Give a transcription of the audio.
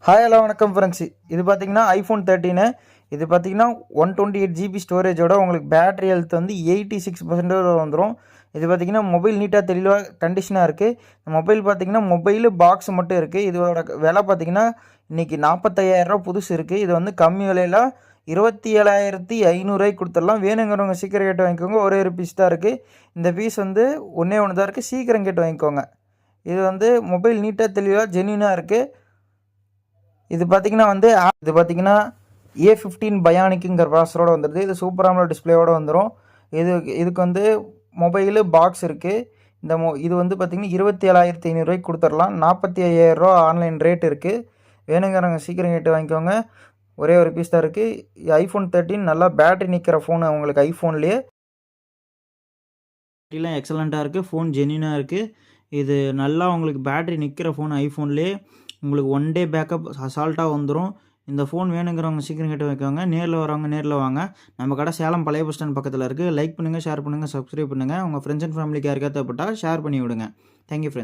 Hi hello வணக்கம் friends. இது பார்த்தீங்கன்னா ஐஃபோன் 13. இது பார்த்தீங்கன்னா 128 ஜிபி ஸ்டோரேஜோட உங்களுக்கு பேட்டரி ஹெல்த் வந்து 86% வந்துடும். இது பார்த்தீங்கன்னா மொபைல் நீட்டாக தெளிவாக கண்டிஷனாக இருக்குது. மொபைல் பார்த்தீங்கன்னா மொபைலு பாக்ஸ் மட்டும் இருக்குது. இதோட விலை பார்த்தீங்கன்னா இன்றைக்கி 45,000 புதுசு இருக்குது. இது வந்து கம்மி விலையில் 27,500 கொடுத்துடலாம். வேணுங்கிறவங்க சீக்கிரம் கேட்டு வாங்கிக்கோங்க. ஒரே ஒரு பீஸ் தான் இருக்குது. இந்த பீஸ் வந்து ஒன்றே ஒன்று தான் இருக்குது. சீக்கிரம் கேட்டு வாங்கிக்கோங்க. இது வந்து மொபைல் நீட்டாக தெளிவாக ஜென்யூனாக இருக்குது. இது பார்த்தீங்கன்னா A15 பயானிக்குங்கிற ப்ராசரோட வந்துடுது. இது சூப்பர் AMOLED டிஸ்பிளேயோட வந்துடும். இதுக்கு வந்து மொபைலு பாக்ஸ் இருக்குது. இது வந்து பார்த்தீங்கன்னா 27,500 கொடுத்துடலாம். 45,000 ஆன்லைன் ரேட் இருக்குது. வேணுங்கிறவங்க சீக்கிரம் கேட்டு வாங்கிக்கோங்க. ஒரே ஒரு பீஸ் தான் இருக்குது. ஐஃபோன் 13 நல்லா பேட்டரி நிற்கிற ஃபோனு உங்களுக்கு ஐஃபோன்லேயே. பேட்டரிலாம் எக்ஸலண்ட்டாக இருக்குது. ஃபோன் ஜென்யூனாக இருக்குது. இது நல்லா உங்களுக்கு பேட்டரி நிற்கிற ஃபோன் ஐஃபோன்லேயே. உங்களுக்கு 1 டே பேக்கப் அசால்ட்டாக வந்துடும். இந்த ஃபோன் வேணுங்கிறவங்க சீக்கிரம் கேட்டு வைக்கோங்க. நேரில் வரவங்க நேரில் வாங்க. நம்ம கடை சேலம் பழைய பஸ் ஸ்டாண்ட் பக்கத்தில் இருக்குது. லைக் பண்ணுங்கள், ஷேர் பண்ணுங்கள், சப்ஸ்கிரைப் பண்ணுங்கள். உங்கள் ஃப்ரெண்ட்ஸ் அண்ட் ஃபேமிலிக்கு யாருக்காவது தேவைப்பட்டால் ஷேர் பண்ணி விடுங்க. Thank you friends.